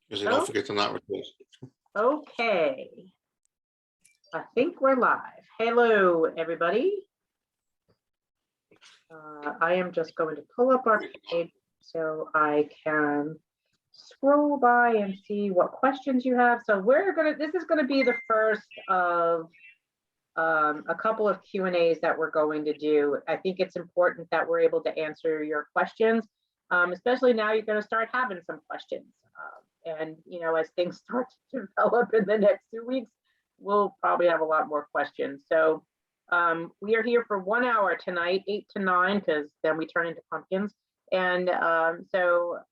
Because you don't Oh. forget to not record. Okay. I think we're live. Hello, everybody. I am just going to pull up our page so I can scroll by and see what questions you have. So this is gonna be the first of a couple of Q&As that we're going to do. I think it's important that we're able to answer your questions, especially now you're going to start having some questions. And, you know, as things start to develop in the next 2 weeks, we'll probably have a lot more questions. So we are here for 1 hour tonight, 8 to 9, because then we turn into pumpkins. And so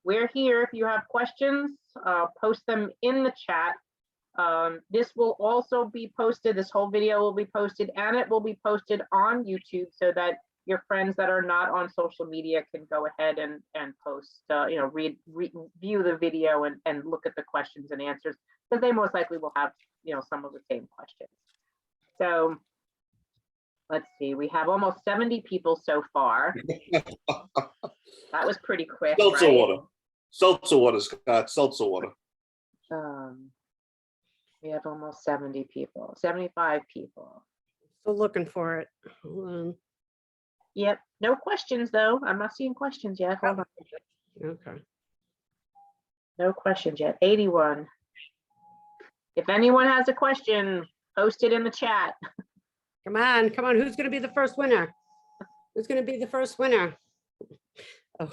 we're here. If you have questions, post them in the chat. This will also be posted, this whole video will be posted, and it will be posted on YouTube so that your friends that are not on social media can go ahead and post, you know, view the video and look at the questions and answers, because they most likely will have, you know, some of the same questions. So let's see, we have almost 70 people so far. That was pretty quick. Seltzer right? water. Seltzer water, Scott. Seltzer water. We have almost 70 people, 75 people. Still looking for it. Hold on. Yep, no questions though. I'm not seeing questions yet. Hold on. Okay. No questions yet. 81. If anyone has a question, post it in the chat. Come on, come on. Who's going to be the first winner? Who's going to be the first winner? Oh.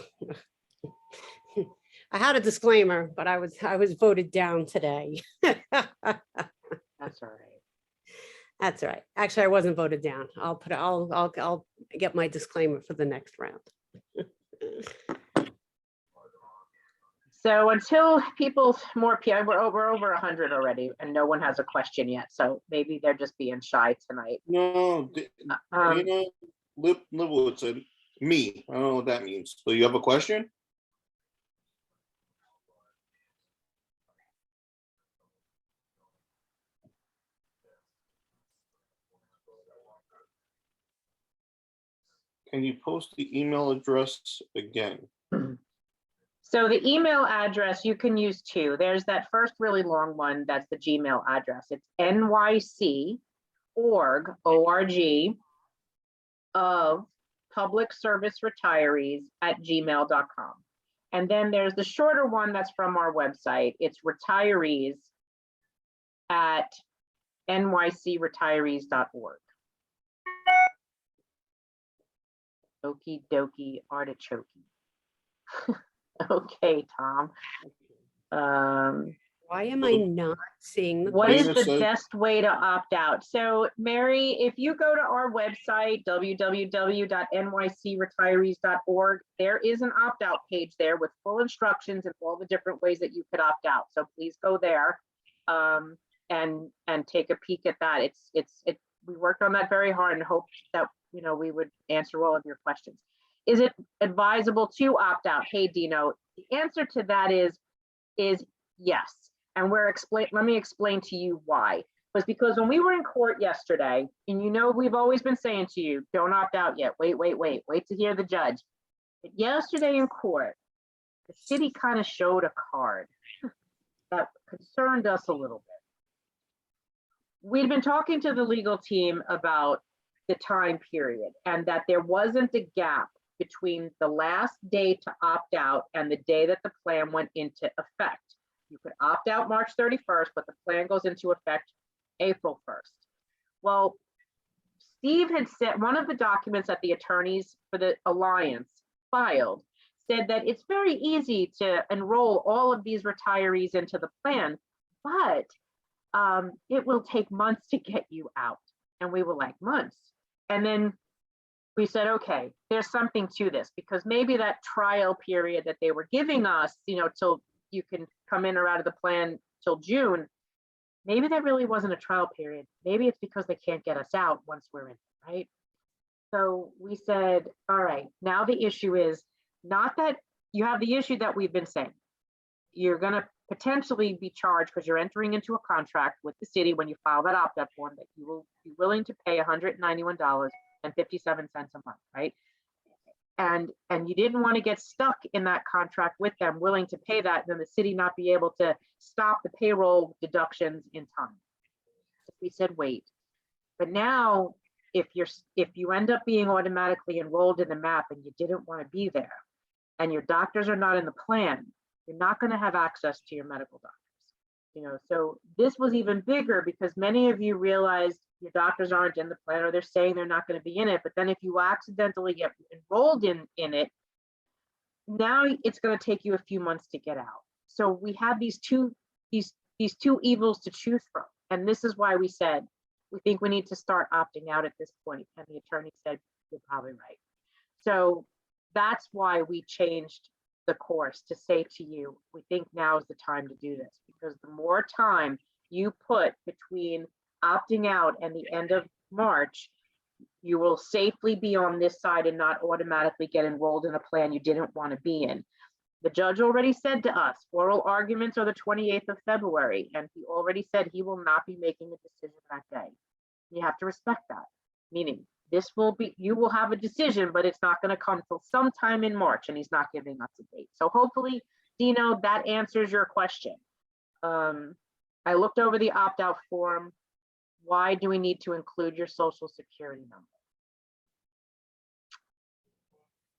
I had a disclaimer, but I was voted down today. That's all right. That's all right. Actually, I wasn't voted down. I'll get my disclaimer for the next round. So until more people, we're over 100 already, and no one has a question yet. So maybe they're just being shy tonight. No, you know, Liverwood said me. I don't know what that means. So you have a question? Can you post the email address again? So the email address, you can use two. There's that first really long one, that's the Gmail address. It's nyc.org, O-R-G, of public service retirees @gmail.com. And then there's the shorter one that's from our website. It's retirees@nycretirees.org. Okie dokie artichoke. Okay, Tom. Why am I not seeing the What is Dana the said- best way to opt out? So Mary, if you go to our website, www.nycretirees.org, there is an opt-out page there with full instructions and all the different ways that you could opt out. So please go there and take a peek at that. We worked on that very hard and hoped that, you know, we would answer all of your questions. Is it advisable to opt out? Hey, Dino, the answer to that is yes. And let me explain to you why. Was because when we were in court yesterday, and you know, we've always been saying to you, don't opt out yet. Wait to hear the judge. But yesterday in court, the city kind of showed a card that concerned us a little bit. We'd been talking to the legal team about the time period and that there wasn't a gap between the last day to opt out and the day that the plan went into effect. You could opt out March 31st, but the plan goes into effect April 1st. Well, Steve had said, one of the documents that the attorneys for the Alliance filed said that it's very easy to enroll all of these retirees into the plan, but it will take months to get you out. And we were like, months? And then we said, okay, there's something to this, because maybe that trial period that they were giving us, you know, till you can come in or out of the plan till June, maybe that really wasn't a trial period. Maybe it's because they can't get us out once we're in, right? So we said, all right, now the issue is not that you have the issue that we've been saying. You're going to potentially be charged because you're entering into a contract with the city when you file that opt-out form that you will be willing to pay $191.57 a month, right? and you didn't want to get stuck in that contract with them, willing to pay that, and then the city not be able to stop the payroll deductions in time. So we said, wait. But now, if you end up being automatically enrolled in the MAP and you didn't want to be there, and your doctors are not in the plan, you're not going to have access to your medical doctors. You know, so this was even bigger because many of you realized your doctors aren't in the plan, or they're saying they're not going to be in it. But then if you accidentally get enrolled in it, now it's going to take you a few months to get out. So we have these two evils to choose from. And this is why we said, we think we need to start opting out at this point. And the attorney said, you're probably right. So that's why we changed the course to say to you, we think now is the time to do this, because the more time you put between opting out and the end of March, you will safely be on this side and not automatically get enrolled in a plan you didn't want to be in. The judge already said to us, oral arguments are the 28th of February, and he already said he will not be making a decision that day. You have to respect that, meaning this will be, you will have a decision, but it's not going to come till sometime in March, and he's not giving us a date. So hopefully, Dino, that answers your question. I looked over the opt-out form. Why do we need to include your social security number?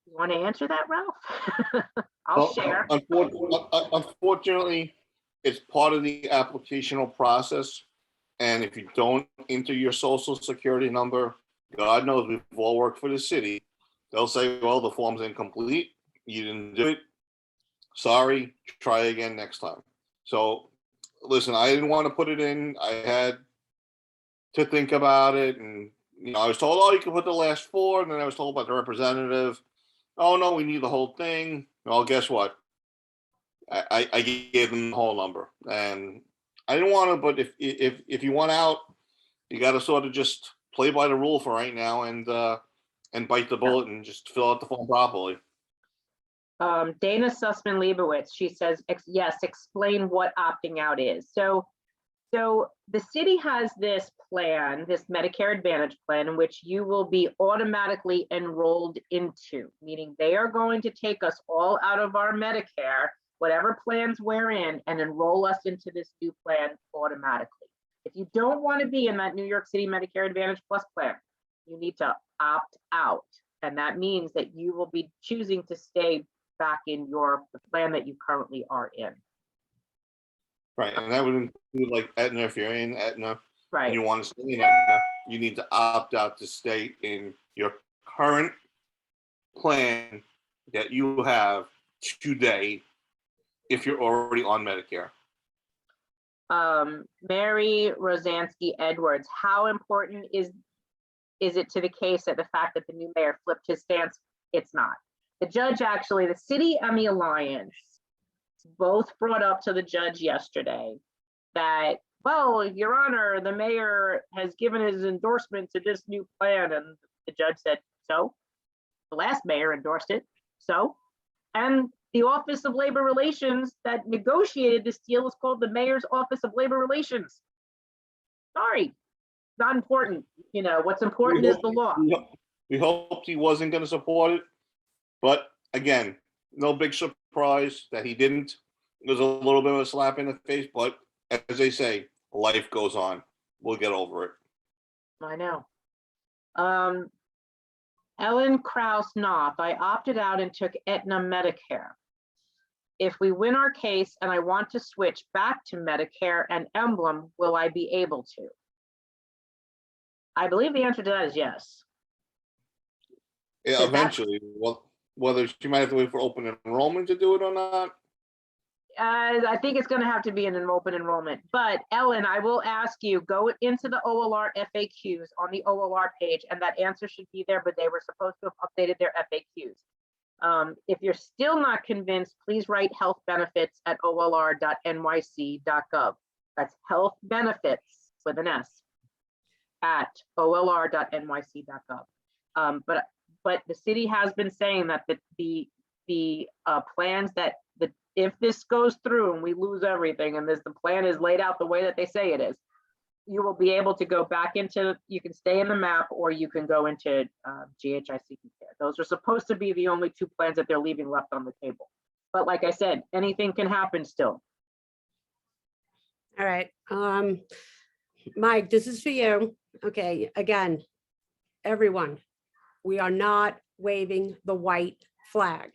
You want to answer that, Ralph? I'll share. Unfortunately, it's part of the applicational process. And if you don't enter your social security number, God knows we've all worked for the city. They'll say, well, the form's incomplete. You didn't do it. Sorry, try again next time. So listen, I didn't want to put it in. I had to think about it. And, you know, I was told, oh, you can put the last four. And then I was told by the representative, oh, no, we need the whole thing. Well, guess what? I gave them the whole number. And I didn't want to, but if you want out, you got to sort of just play by the rule for right now and bite the bullet and just fill out the form properly. Dana Sussman-Leibowitz, she says, yes, explain what opting out is. So the city has this plan, this Medicare Advantage plan, in which you will be automatically enrolled into, meaning they are going to take us all out of our Medicare, whatever plans we're in, and enroll us into this new plan automatically. If you don't want to be in that New York City Medicare Advantage Plus plan, you need to opt out. And that means that you will be choosing to stay back in the plan that you currently are in. Right, and that would include like Aetna. If you're in Aetna, right, and you want to stay in Aetna, you need to opt out to stay in your current plan that you have today if you're already on Medicare. Mary Rosansky Edwards, how important is it to the case that the fact that the new mayor flipped his stance? It's not. The judge, actually, the city and the alliance both brought up to the judge yesterday that, well, Your Honor, the mayor has given his endorsement to this new plan. And the judge said, so? The last mayor endorsed it, so? And the Office of Labor Relations that negotiated this deal is called the Mayor's Office of Labor Relations. Sorry, not important. You know, what's important is the law. We hoped he wasn't going to support it, but again, no big surprise that he didn't. It was a little bit of a slap in the face, but as they say, life goes on. We'll get over it. I know. Ellen Krause-Knopf, I opted out and took Aetna Medicare. If we win our case and I want to switch back to Medicare and Emblem, will I be able to? I believe the answer to that is yes. Yeah, eventually. Well, whether she might have to wait for open enrollment to do it or not. I think it's going to have to be an open enrollment. But Ellen, I will ask you, go into the OLR FAQs on the OLR page, and that answer should be there, but they were supposed to have updated their FAQs. If you're still not convinced, please write health benefits at olr.nyc.gov. That's health benefits with an S at olr.nyc.gov. But the city has been saying that the plans that if this goes through and we lose everything and the plan is laid out the way that they say it is, you will be able to go back into, you can stay in the MAP or you can go into GHIC Care. Those are supposed to be the only two plans that they're leaving left on the table. But like I said, anything can happen still. All right. Mike, this is for you. Okay, again, everyone, we are not waving the white flag.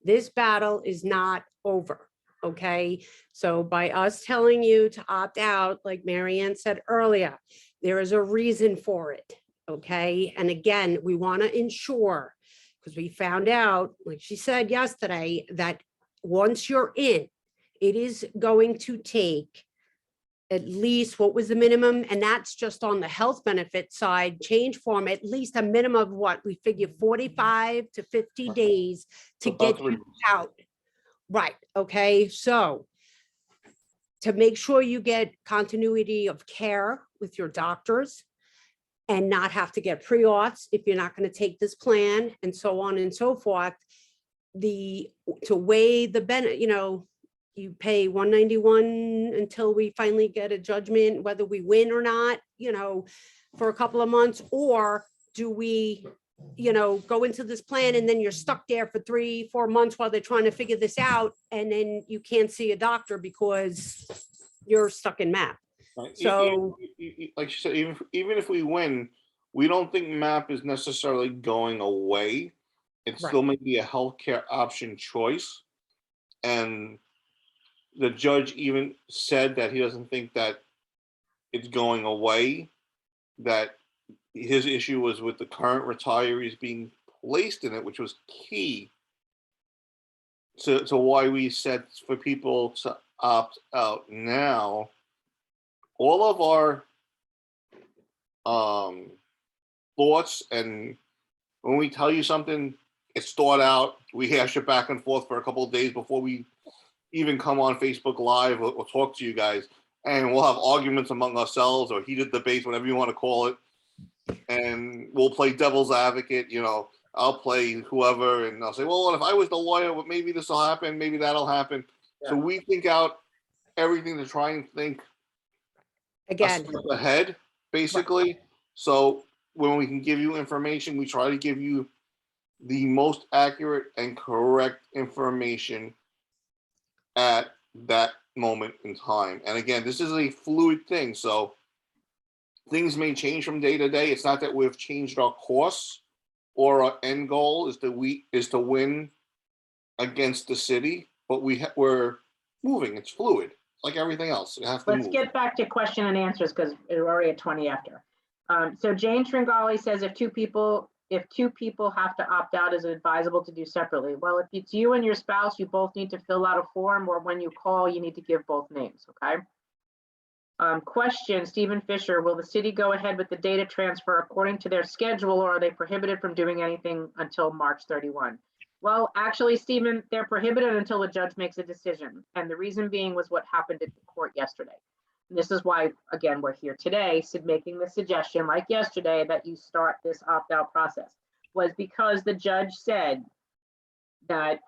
This battle is not over. Okay, so by us telling you to opt out, like Marianne said earlier, there is a reason for it. Okay, and again, we want to ensure, because we found out, like she said yesterday, that once you're in, it is going to take at least, what was the minimum? And that's just on the health benefit side, change form, at least a minimum of what we figure 45 to 50 days to About get you out. Right, okay, so to make sure you get continuity of care with your doctors and not have to get pre-auths if you're not going to take this plan and so on and so forth, to weigh the benefit, you know, you pay 191 until we finally get a judgment, whether we win or not, you know, for a couple of months, or do we, you know, go into this plan and then you're stuck there for 3-4 months while they're trying to figure this out, and then you can't see a doctor because you're stuck in MAP. Right. So, Like you said, even if we win, we don't think MAP is necessarily going away. It Right. still may be a healthcare option choice. And the judge even said that he doesn't think that it's going away, that his issue was with the current retirees being placed in it, which was key to why we said for people to opt out now. All of our thoughts, and when we tell you something, it's thought out. We hash it back and forth for a couple of days before we even come on Facebook Live or talk to you guys, and we'll have arguments among ourselves or heated debates, whatever you want to call it. And we'll play devil's advocate. You know, I'll play whoever, and I'll say, well, if I was the lawyer, well, maybe this will happen, maybe that'll happen. Yeah. So we think out everything to try and think again, a step ahead, basically. Right. So when we can give you information, we try to give you the most accurate and correct information at that moment in time. And again, this is a fluid thing, so things may change from day to day. It's not that we've changed our course or our end goal is to win against the city, but we're moving. It's fluid, like everything else. It has to Let's get back to question and answers because we're already at 20 after. So Jane Tringali says if two people have to opt out, is it advisable to do separately? Well, if it's you and your spouse, you both need to fill out a form, or when you call, you need to give both names, okay? Question, Stephen Fisher, will the city go ahead with the data transfer according to their schedule, or are they prohibited from doing anything until March 31? Well, actually, Stephen, they're prohibited until the judge makes a decision. And the reason being was what happened at the court yesterday. And this is why, again, we're here today, making the suggestion like yesterday that you start this opt-out process, was because the judge said that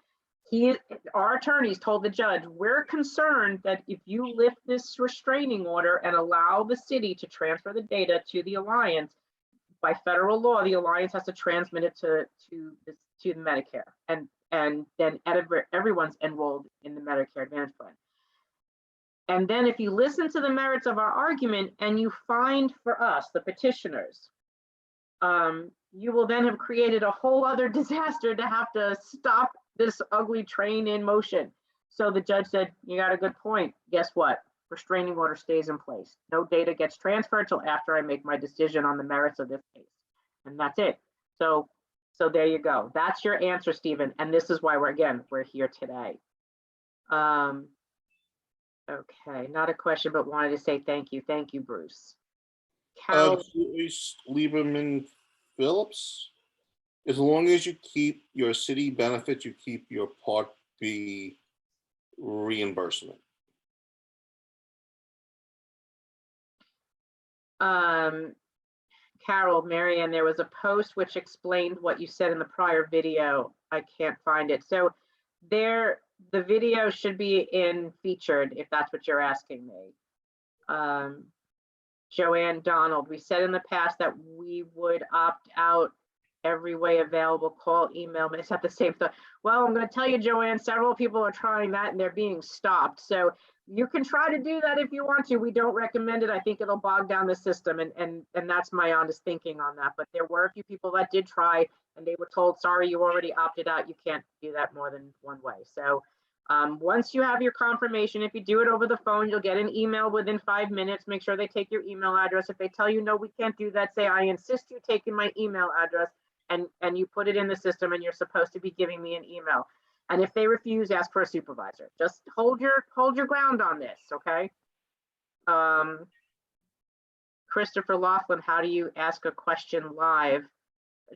our attorneys told the judge, we're concerned that if you lift this restraining order and allow the city to transfer the data to the Alliance, by federal law, the Alliance has to transmit it to the Medicare, and then everyone's enrolled in the Medicare Advantage plan. And then if you listen to the merits of our argument and you find for us, the petitioners, you will then have created a whole other disaster to have to stop this ugly train in motion. So the judge said, you got a good point. Guess what? Restraining order stays in place. No data gets transferred till after I make my decision on the merits of this case. And that's it. So there you go. That's your answer, Stephen. And this is why we're here today. Okay, not a question, but wanted to say thank you. Thank you, Bruce. Carol, Lieberman Phillips, as long as you keep your city benefits, you keep your Part B reimbursement. Carol, Marianne, there was a post which explained what you said in the prior video. I can't find it. So the video should be in featured, if that's what you're asking me. Joanne Donald, we said in the past that we would opt out every way available, call, email, but it's not the same thing. Well, I'm going to tell you, Joanne, several people are trying that and they're being stopped. So you can try to do that if you want to. We don't recommend it. I think it'll bog down the system, and that's my honest thinking on that. But there were a few people that did try and they were told, sorry, you already opted out. You can't do that more than one way. So once you have your confirmation, if you do it over the phone, you'll get an email within 5 minutes. Make sure they take your email address. If they tell you, no, we can't do that, say, I insist you taking my email address, and you put it in the system, and you're supposed to be giving me an email. And if they refuse, ask for a supervisor. Just hold your ground on this, okay? Christopher Laughlin, how do you ask a question live?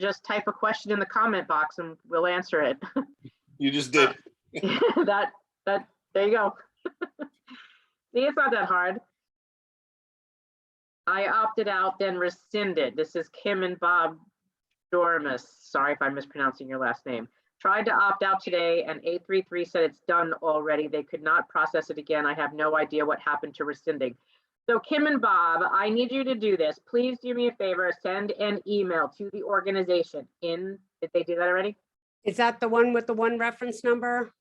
Just type a question in the comment box and we'll answer it. You just did. There you go. See, it's not that hard. I opted out, then rescinded. This is Kim and Bob Dormus. Sorry if I'm mispronouncing your last name. Tried to opt out today and 833 said it's done already. They could not process it again. I have no idea what happened to rescinding. So Kim and Bob, I need you to do this. Please do me a favor, send an email to the organization did they do that already? Is that the one with the one reference number?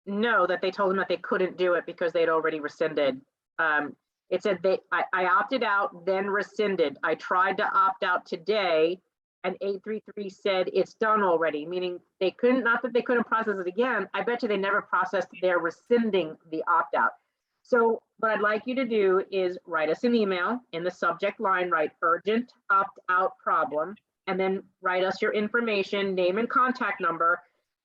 No, that they told them that they couldn't do it because they'd already rescinded. It said I opted out, then rescinded. I tried to opt out today and 833 said it's done already, meaning they couldn't, not that they couldn't process it again. I bet you they never processed their rescinding the opt out. So what I'd like you to do is write us an email. In the subject line, write urgent opt out problem, and then write us your information, name and contact number,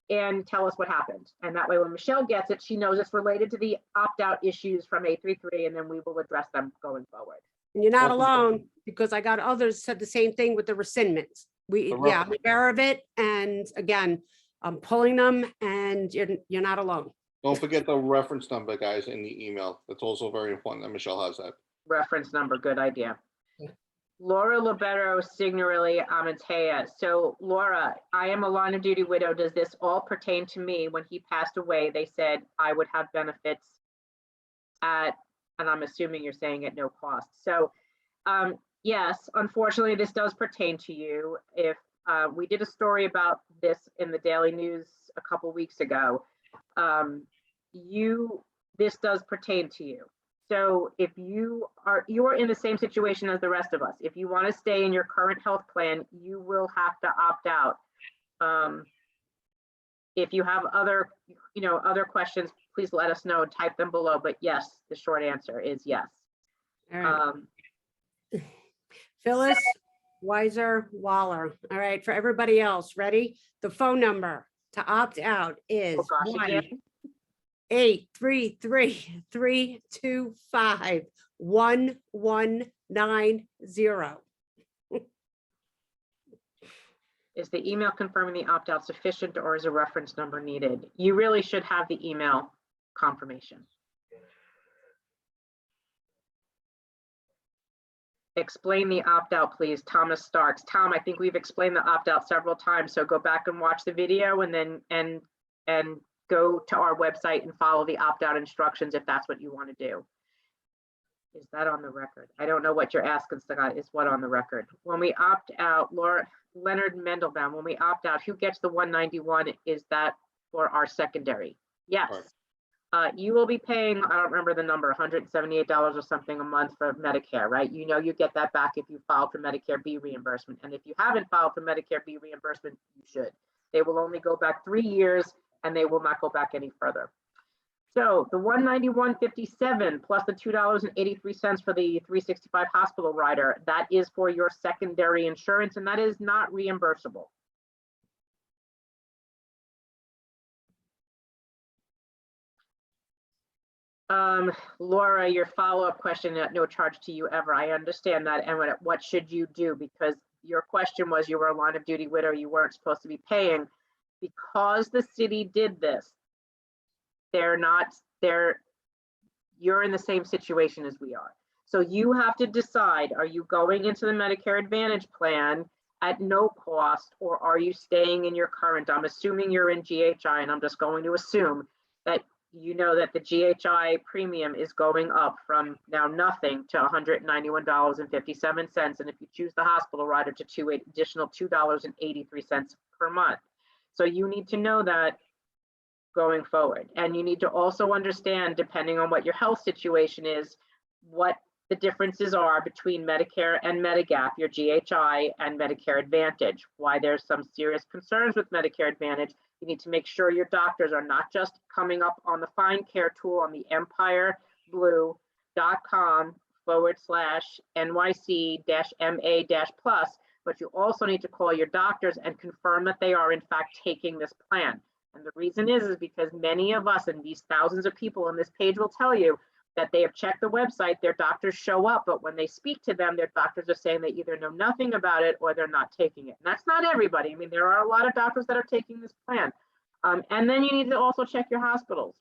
and tell us what happened. And that way when Michelle gets it, she knows it's related to the opt-out issues from 833, and then we will address them going forward. And you're not alone, because I got others said the same thing with the rescindments. I'm aware of it. And again, I'm pulling them, and you're not alone. Don't forget the reference number, guys, in the email. That's also very important that Michelle has that. Reference number, good idea. Laura Libero Signorelli Amatea. So Laura, I am a line of duty widow. Does this all pertain to me? When he passed away, they said I would have benefits at, and I'm assuming you're saying at no cost. So yes, unfortunately, this does pertain to you. If we did a story about this in the Daily News a couple weeks ago, this does pertain to you. So if you are in the same situation as the rest of us, if you want to stay in your current health plan, you will have to opt out. If you have other questions, please let us know and type them below. But yes, the short answer is yes. All right. Phyllis Weiser Waller. All right, for everybody else, ready? The phone number to opt out is 1-833-325-1190. Is the email confirming the opt-out sufficient, or is a reference number needed? You really should have the email confirmation. Explain the opt-out, please. Thomas Starks. Tom, I think we've explained the opt-out several times, so go back and watch the video, and then and go to our website and follow the opt-out instructions if that's what you want to do. Is that on the record? I don't know what you're asking, Scott. Is what on the record? When we opt out, Leonard Mendelbaum, when we opt out, who gets the 191? Is that for our secondary? Yes. Right. You will be paying, I don't remember the number, $178 or something a month for Medicare, right? You know you get that back if you filed for Medicare B reimbursement. And if you haven't filed for Medicare B reimbursement, you should. They will only go back 3 years, and they will not go back any further. So the $191.57 plus the $2.83 for the 365 hospital rider, that is for your secondary insurance, and that is not reimbursable. Laura, your follow-up question at no charge to you ever. I understand that. And what should you do? Because your question was you were a line of duty widow, you weren't supposed to be paying. Because the city did this, you're in the same situation as we are. So you have to decide, are you going into the Medicare Advantage plan at no cost, or are you staying in your current? I'm assuming you're in GHI, and I'm just going to assume that you know that the GHI premium is going up from now nothing to $191.57. And if you choose the hospital rider to additional $2.83 per month. So you need to know that going forward. And you need to also understand, depending on what your health situation is, what the differences are between Medicare and Medigap, your GHI and Medicare Advantage. Why there's some serious concerns with Medicare Advantage. You need to make sure your doctors are not just coming up on the Find Care tool on the empireblue.com/NYC-MA-plus, but you also need to call your doctors and confirm that they are in fact taking this plan. And the reason is because many of us, and these thousands of people on this page will tell you that they have checked the website, their doctors show up, but when they speak to them, their doctors are saying they either know nothing about it or they're not taking it. And that's not everybody. I mean, there are a lot of doctors that are taking this plan. And then you need to also check your hospitals.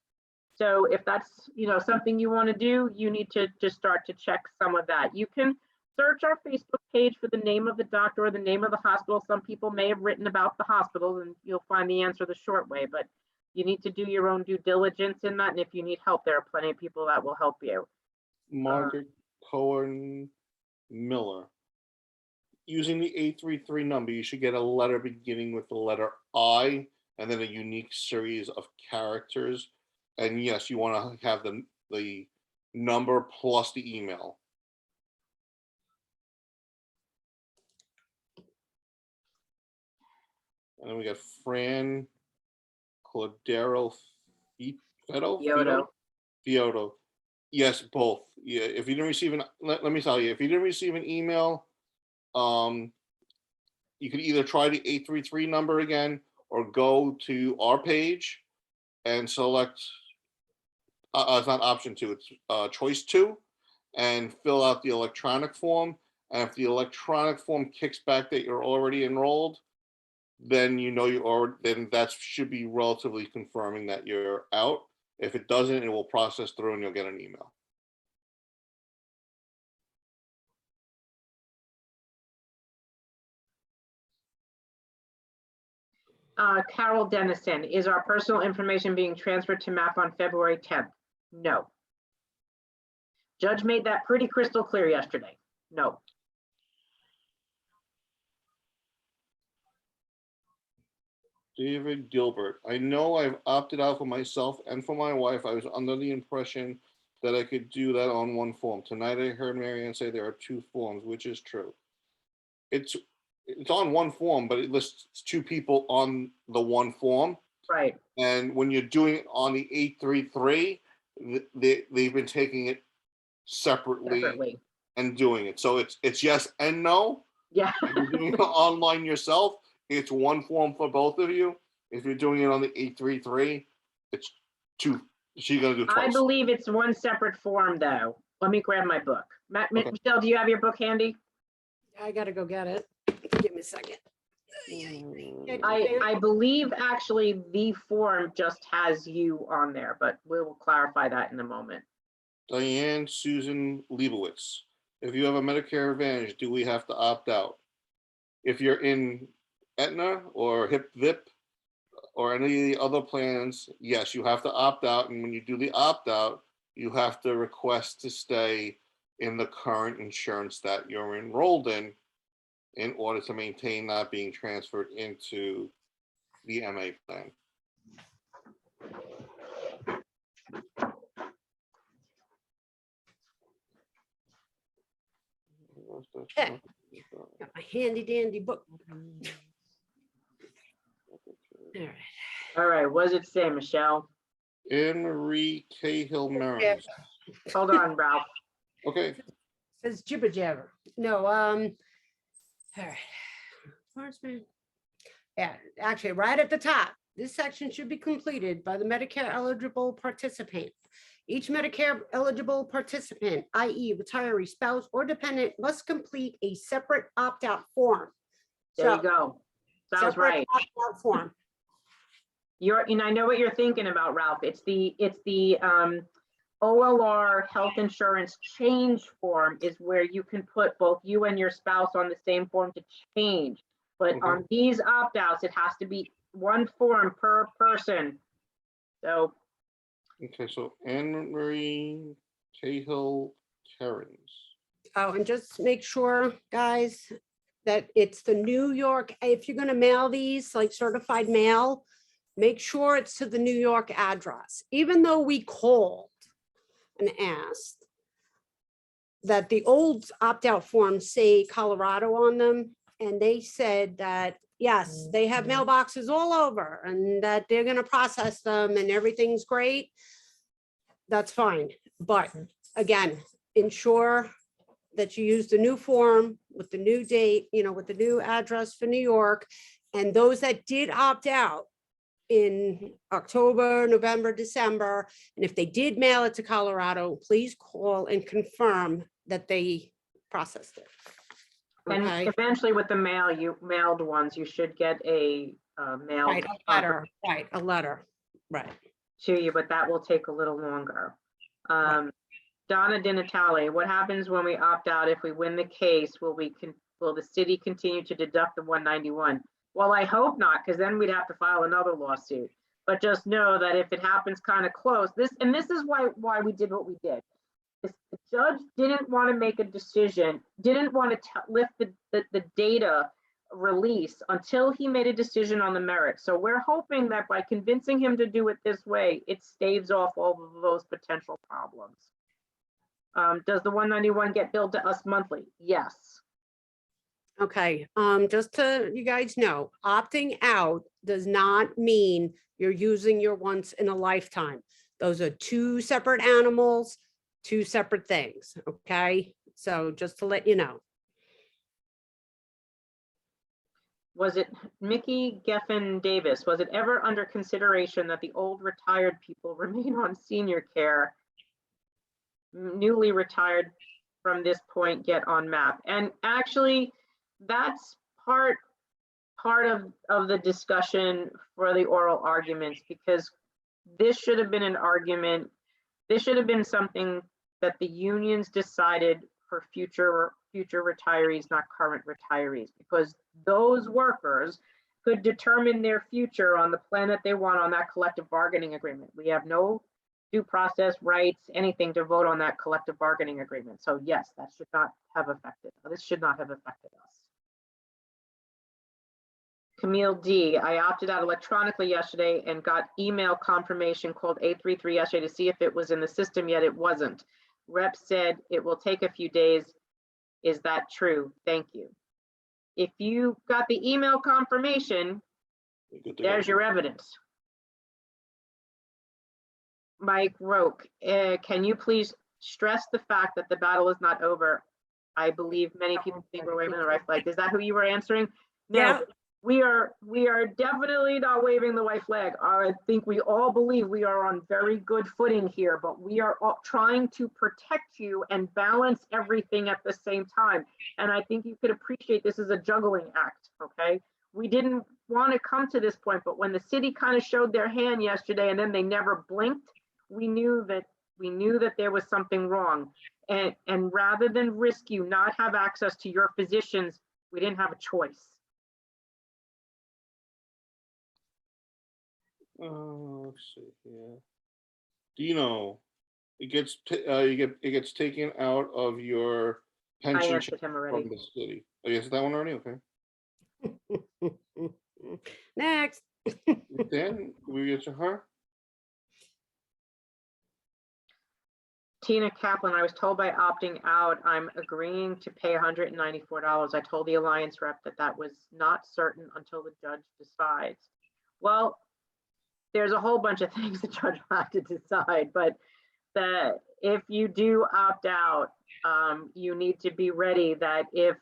So if that's, something you want to do, you need to just start to check some of that. You can search our Facebook page for the name of the doctor or the name of the hospital. Some people may have written about the hospitals and you'll find the answer the short way, but you need to do your own due diligence in that. And if you need help, there are plenty of people that will help you. Margaret Cohen Miller. Using the 833 number, you should get a letter beginning with the letter I and then a unique series of characters. And yes, you want to have the number plus the email. And then we got Fran Cordero Fioto. Yes, both. Yeah, if you didn't receive let me tell you, if you didn't receive an email, you could either try the 833 number again or go to our page and select, it's not option 2, it's choice 2, and fill out the electronic form. And if the electronic form kicks back that you're already enrolled, then then that should be relatively confirming that you're out. If it doesn't, it will process through and you'll get an email. Carol Dennison, is our personal information being transferred to MAP on February 10th? No. Judge made that pretty crystal clear yesterday. No. David Gilbert, I know I've opted out for myself and for my wife. I was under the impression that I could do that on one form. Tonight I heard Marianne say there are 2 forms, which is true. It's on one form, but it lists 2 people on the one form. Right. And when you're doing it on the 833, they've been taking it separately and doing it. So it's yes and no. Yeah. If you're doing it online yourself, it's one form for both of you. If you're doing it on the 833, it's 2. She's gonna do twice. I believe it's one separate form, though. Let me grab my book. Okay. Michelle, do you have your book handy? I gotta go get it. Give me a second. I believe actually the form just has you on there, but we'll clarify that in a moment. Diane Susan Leibowitz. If you have a Medicare Advantage, do we have to opt out? If you're in Aetna or HIP-VIP or any of the other plans, yes, you have to opt out. And when you do the opt out, you have to request to stay in the current insurance that you're enrolled in order to maintain not being transferred into the MA plan. Okay. Got my handy dandy book. All right. All right, what does it say, Michelle? Anne Marie Cahill Merrims. Hold on, Ralph. Okay. Says jibber jabber. No, all right. Reimbursement. Yeah, actually, right at the top, this section should be completed by the Medicare eligible participant. Each Medicare eligible participant, i.e. retiree, spouse, or dependent, must complete a separate opt-out form. There you go. Sounds Separate right. opt-out form. I know what you're thinking about, Ralph. It's the OLR health insurance change form is where you can put both you and your spouse on the same form to change. But on these opt-outs, it has to be one form per person. So Okay, so Anne Marie Cahill Terrence. Oh, and just make sure, guys, that it's the New York, if you're gonna mail these, like certified mail, make sure it's to the New York address, even though we called and asked that the old opt-out forms say Colorado on them, and they said that, yes, they have mailboxes all over and that they're gonna process them and everything's great. That's fine, but again, ensure that you use the new form with the new date, with the new address for New York. And those that did opt out in October, November, December, and if they did mail it to Colorado, please call and confirm that they processed it. And Okay, eventually with the mailed ones, you should get a mailed right, a letter, right, a letter, right. to you, but that will take a little longer. Donna DiNatale, what happens when we opt out? If we win the case, will the city continue to deduct the 191? Well, I hope not, because then we'd have to file another lawsuit. But just know that if it happens kind of close, this is why we did what we did. The judge didn't want to make a decision, didn't want to lift the data release until he made a decision on the merits. So we're hoping that by convincing him to do it this way, it staves off all of those potential problems. Does the 191 get billed to us monthly? Yes. Okay, just to you guys know, opting out does not mean you're using your once in a lifetime. Those are two separate animals, two separate things, okay? So just to let you know. Was it Mickey Geffen Davis? Was it ever under consideration that the old retired people remain on senior care? Newly retired from this point get on MAP. And actually, that's part of the discussion for the oral arguments, because this should have been an argument. This should have been something that the unions decided for future retirees, not current retirees, because those workers could determine their future on the plan that they want on that collective bargaining agreement. We have no due process rights, anything to vote on that collective bargaining agreement. So yes, that should not have affected, this should not have affected us. Camille D, I opted out electronically yesterday and got email confirmation called 833 yesterday to see if it was in the system, yet it wasn't. Rep said it will take a few days. Is that true? Thank you. If you got the email confirmation, there's your evidence. Mike Roque, can you please stress the fact that the battle is not over? I believe many people think we're waving the right flag. Is that who you were answering? No, Yeah. we are definitely not waving the white flag. I think we all believe we are on very good footing here, but we are all trying to protect you and balance everything at the same time. And I think you could appreciate this is a juggling act, okay? We didn't want to come to this point, but when the city kind of showed their hand yesterday and then they never blinked, we knew that there was something wrong. And rather than risk you not have access to your physicians, we didn't have a choice. Let's see here. Dino, it gets taken out of your I pension answered him from already. the city. Oh, yes, that one already. Okay. Next. Then we get to her. Tina Kaplan, I was told by opting out, I'm agreeing to pay $194. I told the Alliance rep that was not certain until the judge decides. Well, there's a whole bunch of things the judge will have to decide, but if you do opt out, you need to be ready that if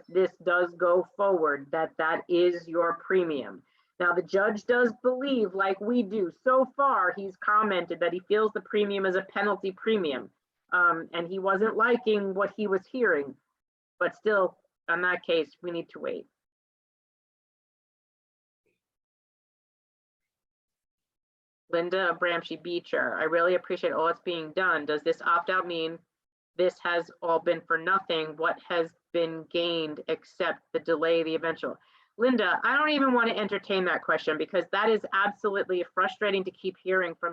this does go forward, that is your premium. Now, the judge does believe, like we do, so far he's commented that he feels the premium is a penalty premium, and he wasn't liking what he was hearing, but still, in that case, we need to wait. Linda Bramshy Beecher, I really appreciate all that's being done. Does this opt-out mean this has all been for nothing? What has been gained except the delay, the eventual? Linda, I don't even want to entertain that question because that is absolutely frustrating to keep hearing from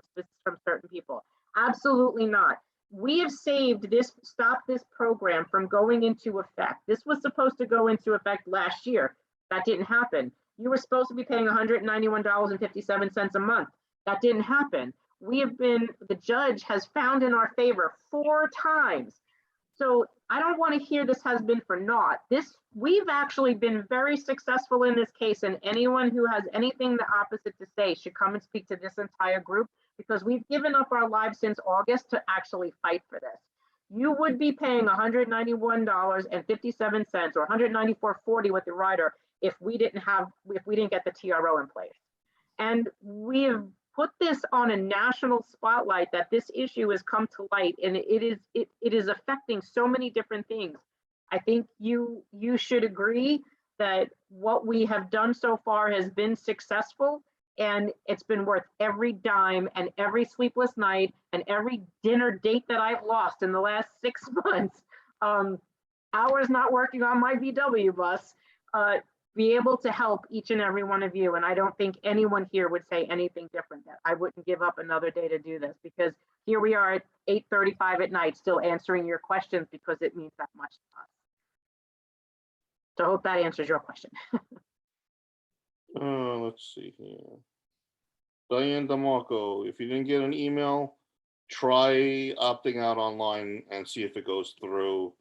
certain people. Absolutely not. We have stopped this program from going into effect. This was supposed to go into effect last year. That didn't happen. You were supposed to be paying $191.57 a month. That didn't happen. The judge has found in our favor 4 times. So I don't want to hear this has been for naught. We've actually been very successful in this case, and anyone who has anything the opposite to say should come and speak to this entire group, because we've given up our lives since August to actually fight for this. You would be paying $191.57 or $194.40 with the rider if we didn't get the TRO in place. And we have put this on a national spotlight that this issue has come to light, and it is affecting so many different things. I think you should agree that what we have done so far has been successful, and it's been worth every dime and every sleepless night and every dinner date that I've lost in the last 6 months. Hours not working on my VW bus, be able to help each and every one of you. And I don't think anyone here would say anything different, that I wouldn't give up another day to do this, because here we are at 8:35 at night still answering your questions because it means that much to us. So I hope that answers your question. Let's see here. Diane DeMarco, if you didn't get an email, try opting out online and see if it goes through.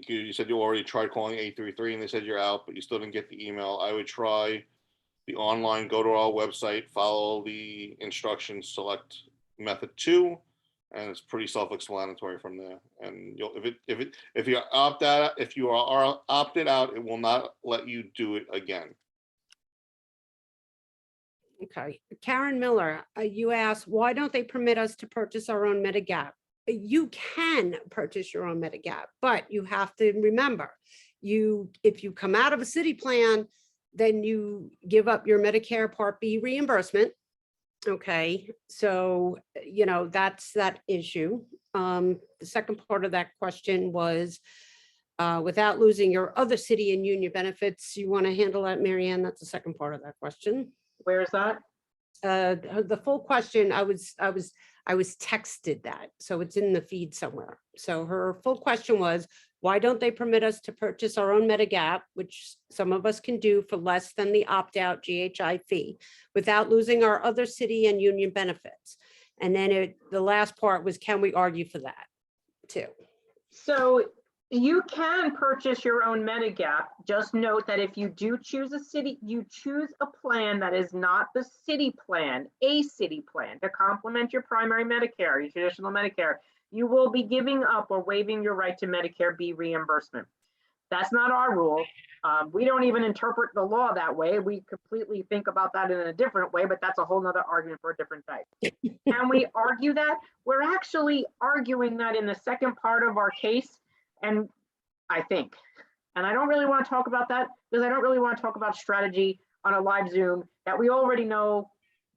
You said you already tried calling 833 and they said you're out, but you still didn't get the email. I would try the online, go to our website, follow the instructions, select method 2, and it's pretty self-explanatory from there. And if you are opted out, it will not let you do it again. Okay, Karen Miller, you asked, why don't they permit us to purchase our own Medigap? You can purchase your own Medigap, but you have to remember, if you come out of a city plan, then you give up your Medicare Part B reimbursement. Okay, so, that's that issue. The second part of that question was, without losing your other city and union benefits, you want to handle that, Marianne? That's the second part of that question. Where is that? The full question, I was texted that, so it's in the feed somewhere. So her full question was, why don't they permit us to purchase our own Medigap, which some of us can do for less than the opt-out GHI fee, without losing our other city and union benefits? And then the last part was, can we argue for that too? So you can purchase your own Medigap. Just note that if you do choose you choose a plan that is not the city plan, a city plan to complement your primary Medicare, your traditional Medicare, you will be giving up or waiving your right to Medicare B reimbursement. That's not our rule. We don't even interpret the law that way. We completely think about that in a different way, but that's a whole nother argument for a different day. Can we argue that? We're actually arguing that in the second part of our case. And I think, and I don't really want to talk about that because I don't really want to talk about strategy on a live Zoom that we already know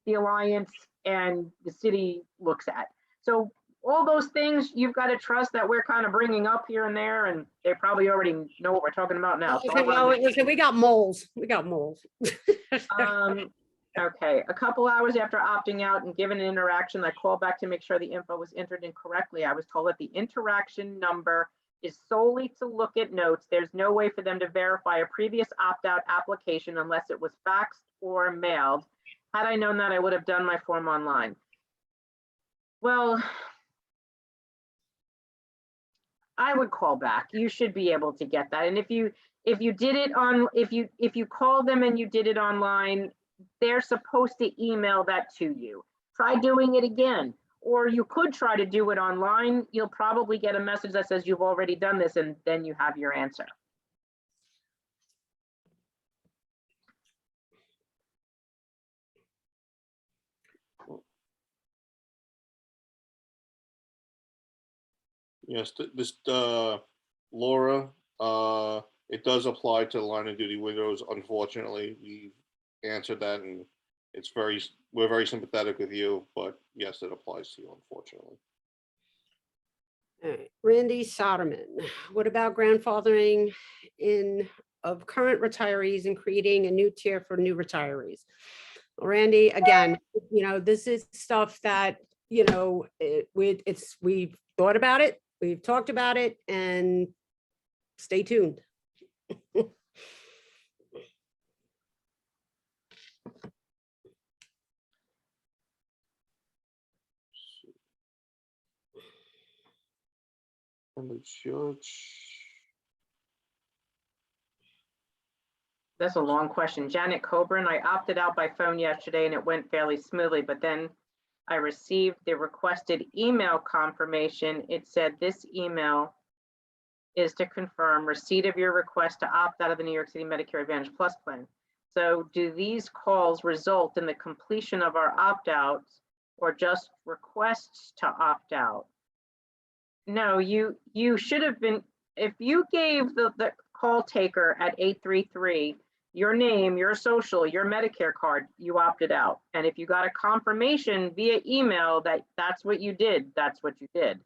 the Alliance and the city looks at. So all those things you've got to trust that we're kind of bringing up here and there, and they probably already know what we're talking about now. So Listen, we got moles. We got moles. Okay, a couple hours after opting out and given an interaction, I called back to make sure the info was entered in correctly. I was told that the interaction number is solely to look at notes. There's no way for them to verify a previous opt-out application unless it was faxed or mailed. Had I known that, I would have done my form online. Well, I would call back. You should be able to get that. And if you did it on, if you call them and you did it online, they're supposed to email that to you. Try doing it again. Or you could try to do it online. You'll probably get a message that says you've already done this, and then you have your answer. Yes, this Laura, it does apply to line of duty widows. Unfortunately, we answered that, and we're very sympathetic with you, but yes, it applies to you, unfortunately. All right. Randy Soderman, what about grandfathering in of current retirees and creating a new tier for new retirees. Randy, again, this is stuff that, we've thought about it, we've talked about it, and stay tuned. And the judge. That's a long question. Janet Coburn, I opted out by phone yesterday and it went fairly smoothly, but then I received the requested email confirmation. It said this email is to confirm receipt of your request to opt out of the New York City Medicare Advantage Plus plan. So do these calls result in the completion of our opt-outs or just requests to opt out? No, you should have been, if you gave the call taker at 833 your name, your social, your Medicare card, you opted out. And if you got a confirmation via email that that's what you did, that's what you did.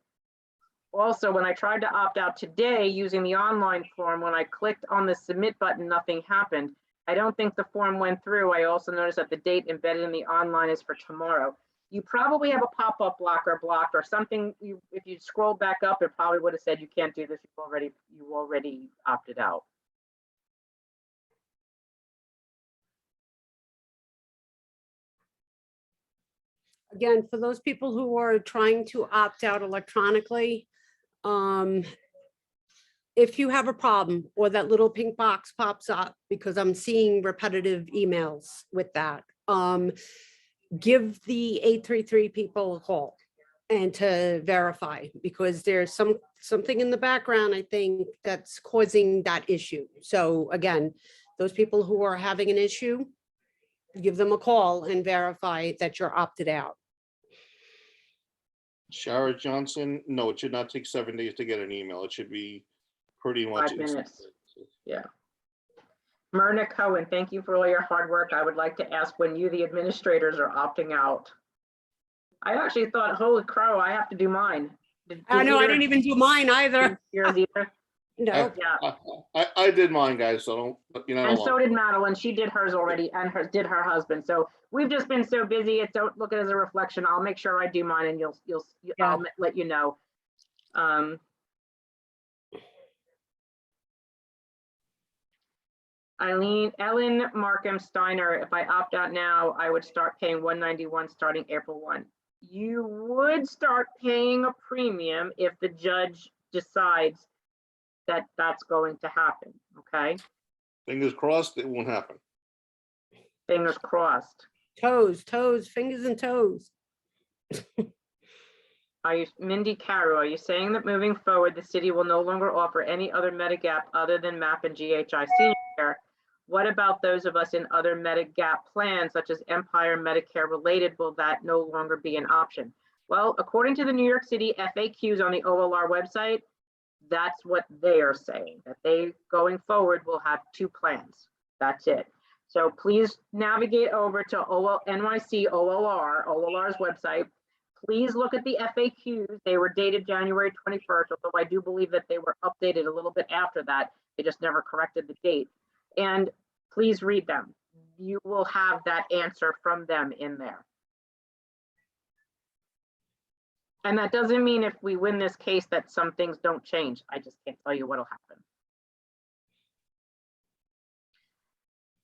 Also, when I tried to opt out today using the online form, when I clicked on the submit button, nothing happened. I don't think the form went through. I also noticed that the date embedded in the online is for tomorrow. You probably have a pop-up blocker blocked or something. If you scroll back up, it probably would have said you can't do this. You already opted out. Again, for those people who are trying to opt out electronically, if you have a problem or that little pink box pops up, because I'm seeing repetitive emails with that, give the 833 people a call and to verify, because there's something in the background, I think, that's causing that issue. So again, those people who are having an issue, give them a call and verify that you're opted out. Shara Johnson, no, it should not take 7 days to get an email. It should be pretty much 5 minutes. Yeah. Myrna Cohen, thank you for all your hard work. I would like to ask when you, the administrators, are opting out. I actually thought, holy crow, I have to do mine. I know, I didn't even do mine either. Yours either? No. Yeah. I did mine, guys, so don't, And so did Madeline. She did hers already, and did her husband. So we've just been so busy. Don't look at it as a reflection. I'll make sure I do mine, and I'll let you know. Ellen Markham Steiner, if I opt out now, I would start paying $191 starting April 1. You would start paying a premium if the judge decides that that's going to happen, okay? Fingers crossed it won't happen. Fingers crossed. Toes, fingers and toes. Mindy Caro, are you saying that moving forward, the city will no longer offer any other Medigap other than MAP and GHI senior care? What about those of us in other Medigap plans, such as Empire Medicare related? Will that no longer be an option? Well, according to the New York City FAQs on the OLR website, that's what they are saying, that they going forward will have 2 plans. That's it. So please navigate over to NYC OLR's website. Please look at the FAQs. They were dated January 21st, although I do believe that they were updated a little bit after that. They just never corrected the date. And please read them. You will have that answer from them in there. And that doesn't mean if we win this case that some things don't change. I just can't tell you what'll happen.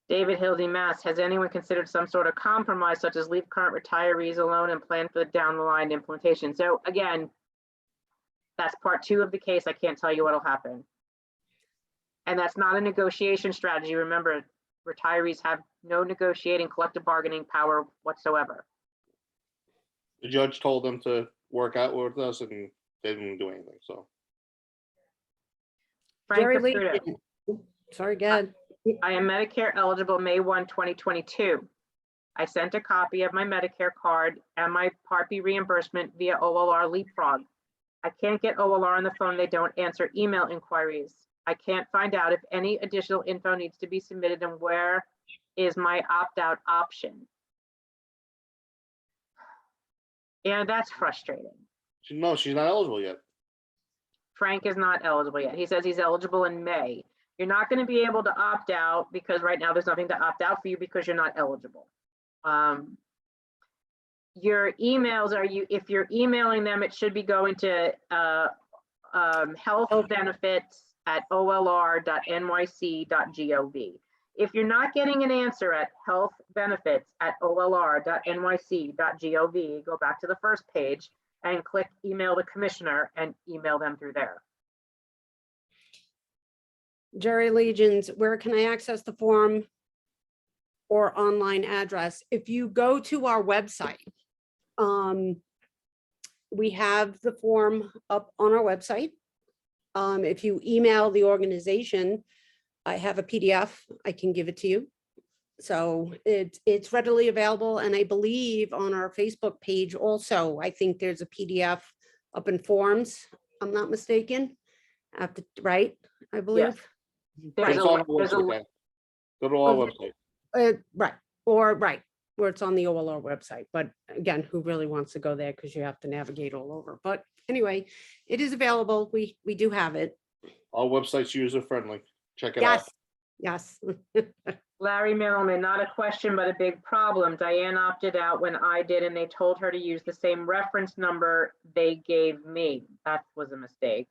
David Hildy Mass, has anyone considered some sort of compromise, such as leave current retirees alone and plan for the down the line implementation? So again, that's part 2 of the case. I can't tell you what'll happen. And that's not a negotiation strategy. Remember, retirees have no negotiating collective bargaining power whatsoever. The judge told them to work out with us and they didn't do anything, so. Frank Jerry Lee, Caputo, sorry, go ahead. I am Medicare eligible May 1, 2022. I sent a copy of my Medicare card and my Part B reimbursement via OLR Leapfrog. I can't get OLR on the phone. They don't answer email inquiries. I can't find out if any additional info needs to be submitted and where is my opt-out option. Yeah, that's frustrating. No, she's not eligible yet. Frank is not eligible yet. He says he's eligible in May. You're not going to be able to opt out because right now there's nothing to opt out for you because you're not eligible. Your emails are if you're emailing them, it should be going to health benefits at olr.nyc.gov. If you're not getting an answer at health benefits at olr.nyc.gov, go back to the first page and click email the commissioner and email them through there. Jerry Legions, where can I access the form or online address? If you go to our website, we have the form up on our website. If you email the organization, I have a PDF, I can give it to you. So it's readily available. And I believe on our Facebook page also, I think there's a PDF up in forms, I'm not mistaken. Right, I believe. There's It's a- on our there's a- website. Go to our Okay. website. Right, where it's on the OLR website. But again, who really wants to go there? Because you have to navigate all over. But anyway, it is available. We do have it. Our website's user friendly. Check it out. Yes, Larry Middleman, not a question, but a big problem. Diane opted out when I did, and they told her to use the same reference number they gave me. That was a mistake.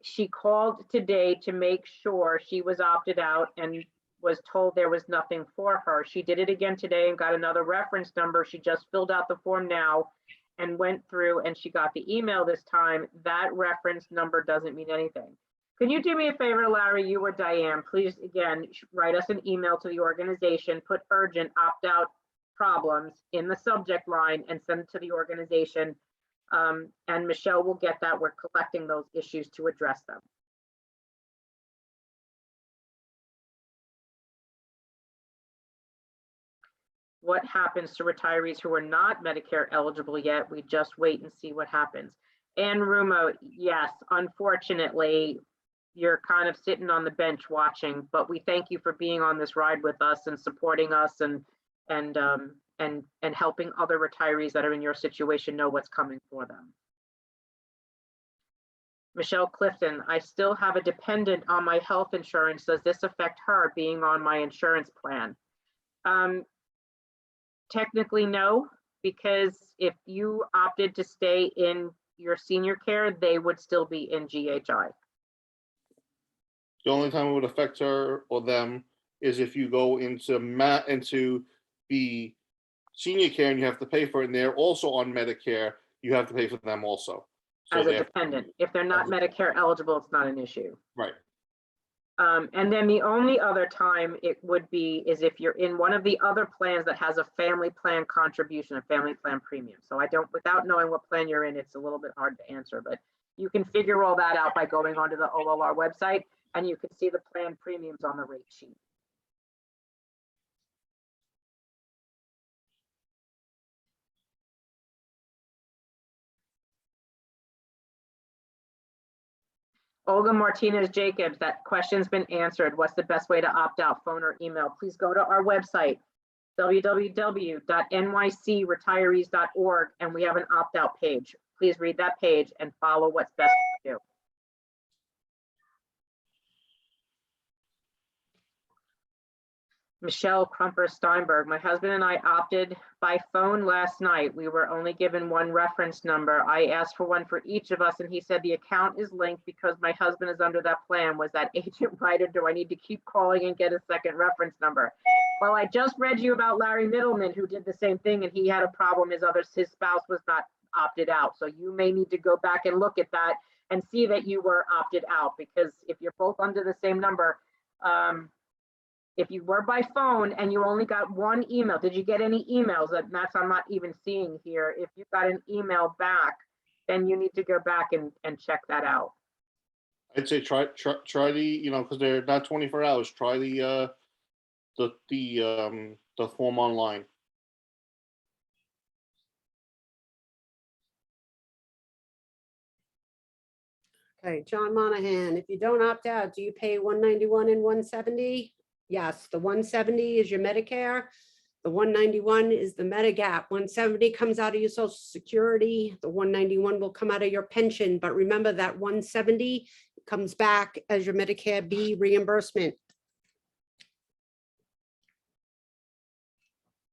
She called today to make sure she was opted out and was told there was nothing for her. She did it again today and got another reference number. She just filled out the form now and went through and she got the email this time. That reference number doesn't mean anything. Can you do me a favor, Larry, you or Diane, please, again, write us an email to the organization, put urgent opt-out problems in the subject line and send it to the organization. And Michelle will get that. We're collecting those issues to address them. What happens to retirees who are not Medicare eligible yet? We just wait and see what happens. And Rumo, yes, unfortunately, you're kind of sitting on the bench watching, but we thank you for being on this ride with us and supporting us and helping other retirees that are in your situation know what's coming for them. Michelle Clifton, I still have a dependent on my health insurance. Does this affect her being on my insurance plan? Technically, no, because if you opted to stay in your senior care, they would still be in GHI. The only time it would affect her or them is if you go into the senior care and you have to pay for it, and they're also on Medicare, you have to pay for them also. So As a dependent. If they're not Medicare eligible, it's not an issue. right. And then the only other time it would be is if you're in one of the other plans that has a family plan contribution, a family plan premium. So without knowing what plan you're in, it's a little bit hard to answer, but you can figure all that out by going onto the OLR website and you can see the plan premiums on the rate sheet. Olga Martinez Jacobs, that question's been answered. What's the best way to opt out, phone or email? Please go to our website, www.nycretirees.org, and we have an opt out page. Please read that page and follow what's best for you. Michelle Crumper Steinberg, my husband and I opted by phone last night. We were only given one reference number. I asked for one for each of us and he said the account is linked because my husband is under that plan. Was that agent right, or do I need to keep calling and get a second reference number? Well, I just read you about Larry Middleman who did the same thing and he had a problem. His spouse was not opted out. So you may need to go back and look at that and see that you were opted out, because if you're both under the same number, if you were by phone and you only got one email, did you get any emails? That's I'm not even seeing here. If you got an email back, then you need to go back and check that out. I'd say try the, because they're not 24 hours. Try the form online. okay, John Monahan, if you don't opt out, do you pay 191 and 170? Yes, the 170 is your Medicare. The 191 is the Medigap. 170 comes out of your Social Security. The 191 will come out of your pension. But remember that 170 comes back as your Medicare B reimbursement.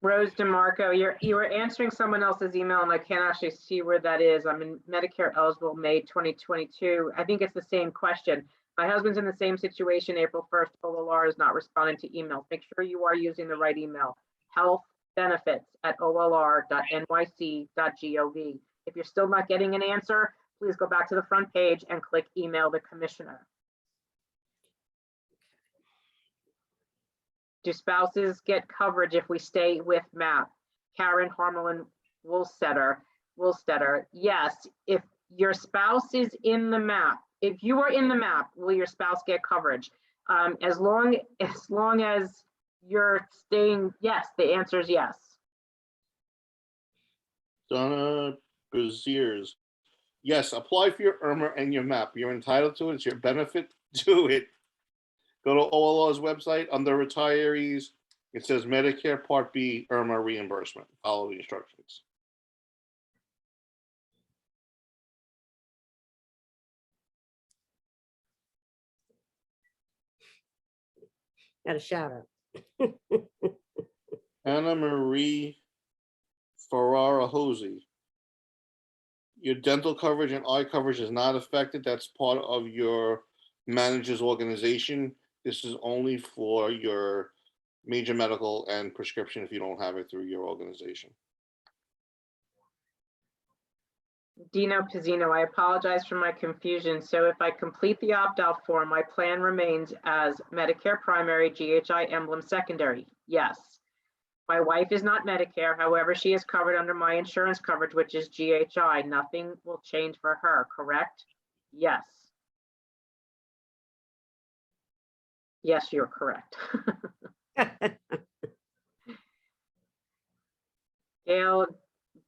Rose DeMarco, you were answering someone else's email and I can't actually see where that is. I'm in Medicare eligible May 2022. I think it's the same question. My husband's in the same situation. April 1st, OLR is not responding to emails. Make sure you are using the right email. healthbenefits@olr.nyc.gov. If you're still not getting an answer, please go back to the front page and click email the commissioner. Do spouses get coverage if we stay with MAP? Karen Harmelin Woolstetter, yes, if your spouse is in the MAP, if you are in the MAP, will your spouse get coverage? As long as you're staying, yes, the answer is yes. Donna Beziers. Yes, apply for your IRMA and your MAP. You're entitled to it. It's your benefit. Do it. Go to OLR's website under retirees. It says Medicare Part B IRMA reimbursement. Follow the instructions. Got a shout out. Anna Marie Ferrara Hosey. Your dental coverage and eye coverage is not affected. That's part of your manager's organization. This is only for your major medical and prescription if you don't have it through your organization. Dino Pizzino, I apologize for my confusion. So if I complete the opt-out form, my plan remains as Medicare primary, GHI emblem secondary. Yes. My wife is not Medicare. However, she is covered under my insurance coverage, which is GHI. Nothing will change for her, correct? Yes. Yes, you're correct. Gail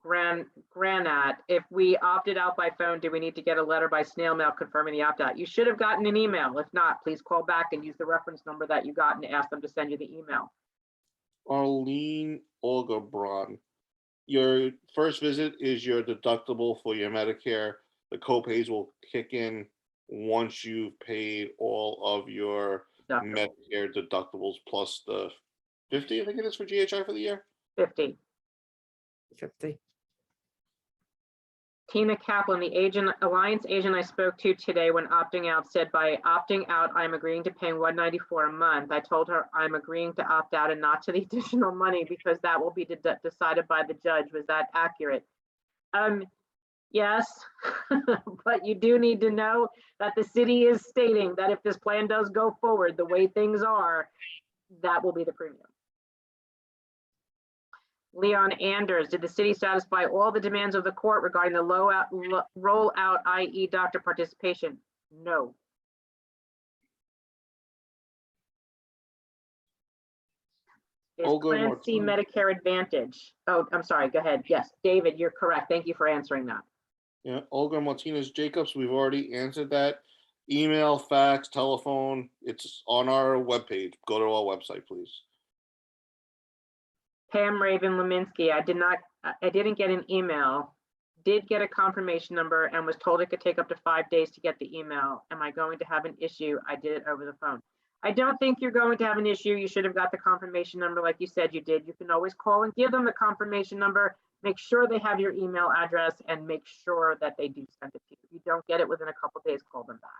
Granat, if we opted out by phone, do we need to get a letter by snail mail confirming the opt-out? You should have gotten an email. If not, please call back and use the reference number that you got and ask them to send you the email. Arlene Olgebron. Your first visit is your deductible for your Medicare. The copays will kick in once you've paid all of your Medicare deductibles plus the 50, I think it is for GHI for the year. 50. 50. Tina Kaplan, the Alliance agent I spoke to today when opting out said, by opting out, I'm agreeing to paying $194 a month. I told her I'm agreeing to opt out and not to the additional money because that will be decided by the judge. Was that accurate? Yes, but you do need to know that the city is stating that if this plan does go forward the way things are, that will be the premium. Leon Anders, did the city satisfy all the demands of the court regarding the rollout, i.e. doctor participation? No. Is Plan C Medicare Advantage? Oh, I'm sorry, go ahead. Yes, David, you're correct. Thank you for answering that. Yeah, Olga Martinez Jacobs, we've already answered that. Email, fax, telephone, it's on our webpage. Go to our website, please. Pam Raven Leminski, I didn't get an email, did get a confirmation number and was told it could take up to 5 days to get the email. Am I going to have an issue? I did it over the phone. I don't think you're going to have an issue. You should have got the confirmation number like you said you did. You can always call and give them the confirmation number, make sure they have your email address and make sure that they do send it to you. If you don't get it within a couple days, call them back.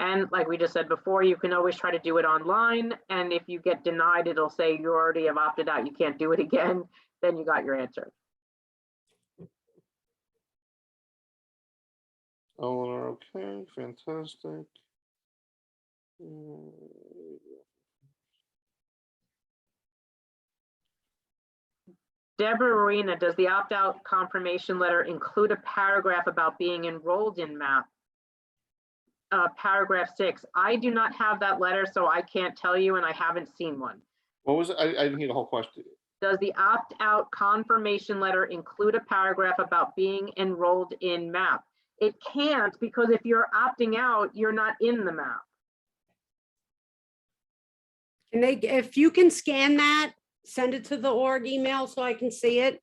And like we just said before, you can always try to do it online. And if you get denied, it'll say you already have opted out. You can't do it again. Then you got your answer. Eleanor, okay, fantastic. Deborah Arena, does the opt-out confirmation letter include a paragraph about being enrolled in MAP? Paragraph 6. I do not have that letter, so I can't tell you, and I haven't seen one. What was it? I didn't hear the whole question. Does the opt-out confirmation letter include a paragraph about being enrolled in MAP? It can't, because if you're opting out, you're not in the MAP. And if you can scan that, send it to the org email so I can see it.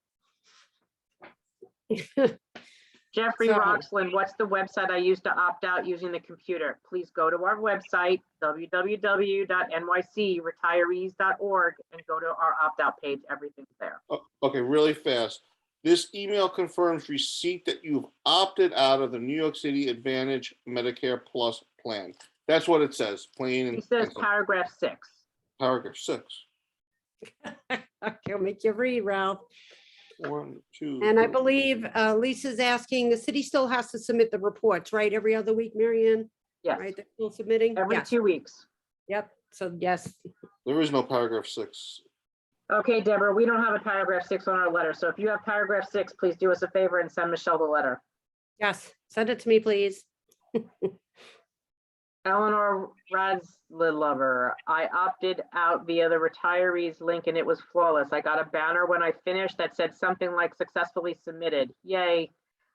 Jeffrey So- Roxland, what's the website I use to opt out using the computer? Please go to our website, www.nycretirees.org, and go to our opt-out page. Everything's there. Okay, really fast. This email confirms receipt that you've opted out of the New York City Advantage Medicare Plus plan. That's what it says, plain He and says simple. paragraph 6. Paragraph 6. Okay, I'll make you read, Ralph. 1, 2. And I believe Lisa's asking, the city still has to submit the reports, right? Every other week, Marianne? Yes, Right, they're still submitting? every Yes. 2 weeks. Yep, so yes. There is no paragraph 6. Okay, Deborah, we don't have a paragraph 6 on our letter. So if you have paragraph 6, please do us a favor and send Michelle the letter. Yes, send it to me, please. Eleanor Radslover, I opted out via the retirees link and it was flawless. I got a banner when I finished that said something like successfully submitted. Yay.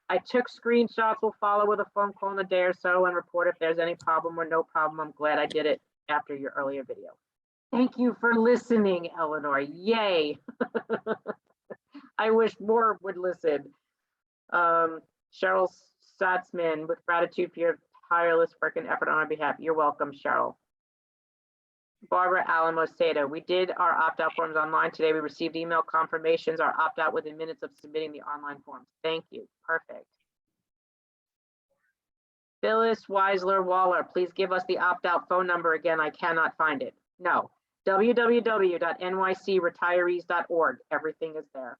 I took screenshots. We'll follow with a phone call in a day or so and report if there's any problem or no problem. I'm glad I did it after your earlier video. Thank you for listening, Eleanor. Yay. I wish more would listen. Cheryl Satzman, with gratitude for your tireless work and effort on our behalf. You're welcome, Cheryl. Barbara Alamoseda, we did our opt-out forms online today. We received email confirmations, our opt-out within minutes of submitting the online forms. Thank you. Perfect. Phyllis Weisler Waller, please give us the opt-out phone number again. I cannot find it. No. www.nycretirees.org. Everything is there.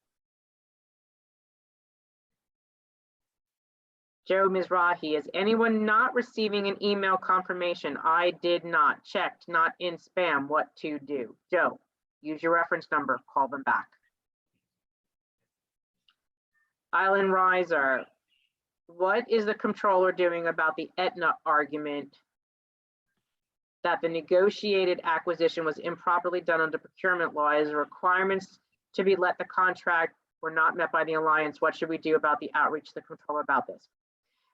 Joe Mizrahi, is anyone not receiving an email confirmation? I did not. Checked, not in spam. What to do? Joe, use your reference number. Call them back. Island Riser, what is the controller doing about the Aetna argument that the negotiated acquisition was improperly done under procurement law as requirements to be let the contract were not met by the alliance? What should we do about the outreach to the controller about this?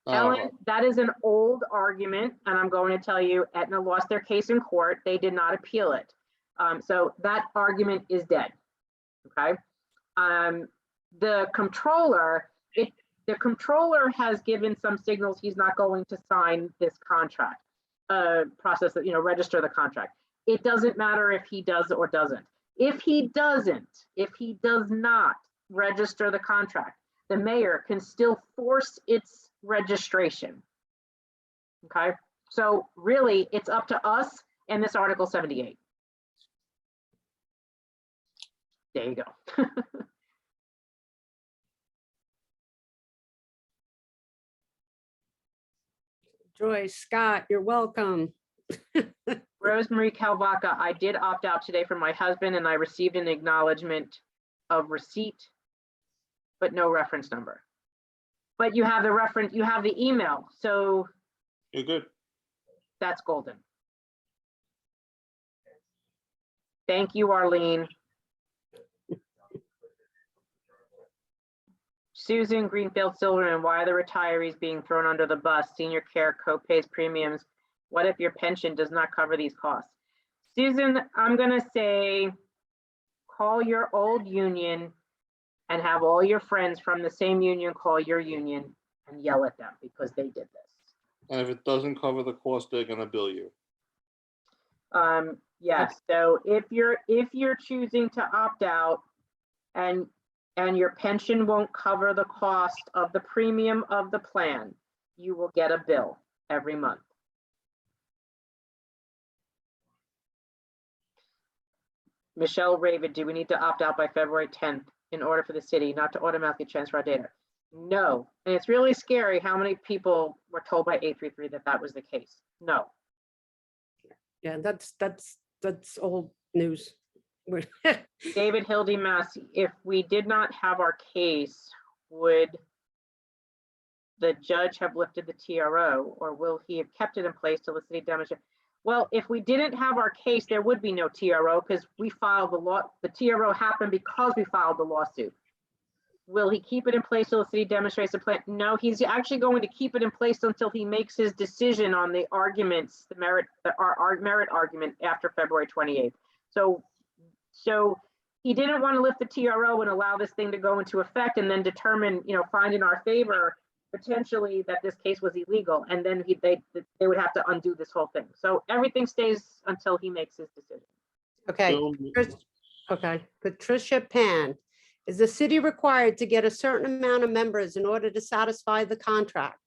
Ellen, that is an old argument, and I'm going to tell you, Aetna lost their case in court. They did not appeal it. So that argument is dead, okay? The controller has given some signals he's not going to sign this contract, process that, register the contract. It doesn't matter if he does or doesn't. If he does not register the contract, the mayor can still force its registration. Okay, so really it's up to us and this Article 78. There you go. Joyce, Scott, you're welcome. Rosemary Calvaca, I did opt out today for my husband and I received an acknowledgement of receipt, but no reference number. But you have the reference, you have the email, so You're good. that's golden. Thank you, Arlene. Susan Greenfield Silverman, why are the retirees being thrown under the bus? Senior care co-pays, premiums. What if your pension does not cover these costs? Susan, I'm gonna say, call your old union and have all your friends from the same union call your union and yell at them because they did this. And if it doesn't cover the cost, they're gonna bill you. Yes, so if you're choosing to opt out and your pension won't cover the cost of the premium of the plan, you will get a bill every month. Michelle Raven, do we need to opt out by February 10th in order for the city not to automatically transfer our data? No, and it's really scary how many people were told by 833 that that was the case. No. Yeah, that's old news. David Hildy Massey, if we did not have our case, would the judge have lifted the TRO or will he have kept it in place till the city demonstrate? Well, if we didn't have our case, there would be no TRO because we filed the law. The TRO happened because we filed the lawsuit. Will he keep it in place till the city demonstrates the plan? No, he's actually going to keep it in place until he makes his decision on the arguments, the merit argument after February 28th. So he didn't want to lift the TRO and allow this thing to go into effect and then determine, find in our favor potentially that this case was illegal, and then they would have to undo this whole thing. So everything stays until he makes his decision. Okay, Bill, okay. Patricia Pan, is the city required to get a certain amount of members in order to satisfy the contract?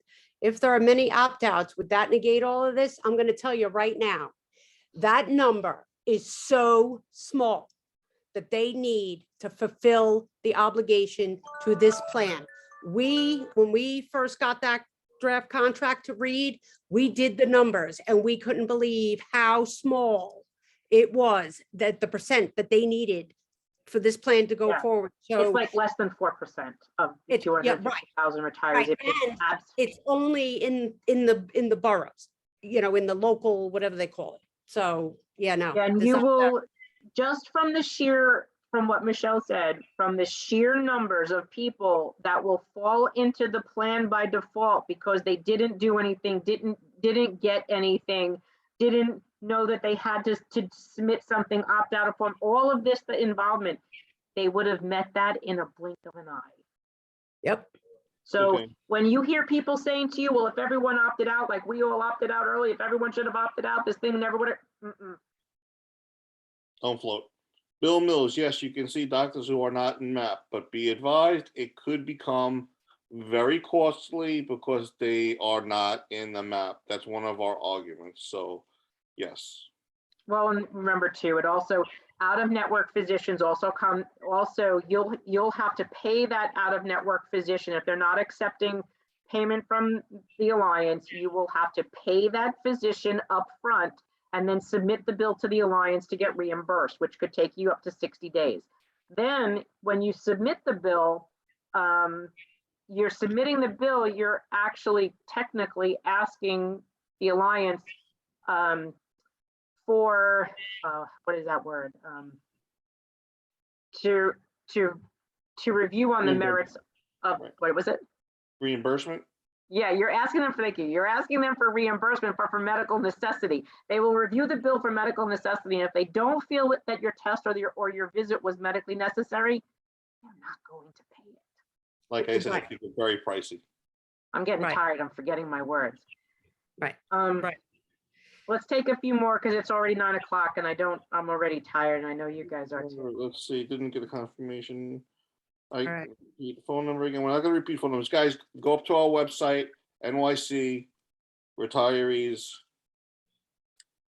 If there are many opt-outs, would that negate all of this? I'm gonna tell you right now, that number is so small that they need to fulfill the obligation to this plan. When we first got that draft contract to read, we did the numbers and we couldn't believe how small it was, that the percent that they needed for this plan to go Yeah. forward. It's So like less than 4% of the It's- yeah, right, 250,000 retirees. right, It's and abs- it's only in the boroughs, you know, in the local, whatever they call it. So, yeah, no. And this you opt-out- will, just from what Michelle said, from the sheer numbers of people that will fall into the plan by default because they didn't do anything, didn't get anything, didn't know that they had to submit something, opt out upon all of this, the involvement, they would have met that in a blink of an eye. Yep, So Okay. when you hear people saying to you, well, if everyone opted out, like we all opted out early, if everyone should have opted out, this thing never would have. Don't float. Bill Mills, yes, you can see doctors who are not in MAP, but be advised, it could become very costly because they are not in the MAP. That's one of our arguments. So, yes. Well, and remember too, it also, out-of-network physicians also you'll have to pay that out-of-network physician. If they're not accepting payment from the Alliance, you will have to pay that physician up front and then submit the bill to the Alliance to get reimbursed, which could take you up to 60 days. Then when you submit the bill, you're submitting the bill, you're actually technically asking the Alliance for, what is that word? To review on the merits of, Right. what was it? Reimbursement? Yeah, you're asking them for, thank you. You're asking them for reimbursement, but for medical necessity. They will review the bill for medical necessity. And if they don't feel that your test or your visit was medically necessary, they're not going to pay it. Like I said, Right. it's very pricey. I'm getting Right. tired. I'm forgetting my words. Right. Right. Let's take a few more because it's already 9 o'clock and I'm already tired and I know you guys are too. Let's see, didn't get a confirmation. I All right. repeat the phone number again. We're not gonna repeat phone numbers. Guys, go up to our website, NYC retirees.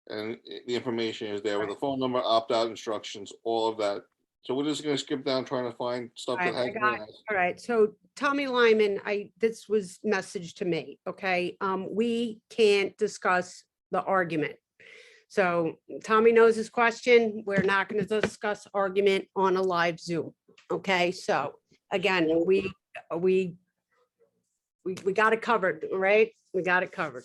And the information is there with the phone number, opt-out instructions, all of that. So we're just gonna skip down trying to find stuff that All right, has I been got asked. all right. So Tommy Lyman, this was messaged to me, okay? We can't discuss the argument. So Tommy knows his question. We're not going to discuss argument on a live Zoom, okay? So again, we got it covered, right? We got it covered.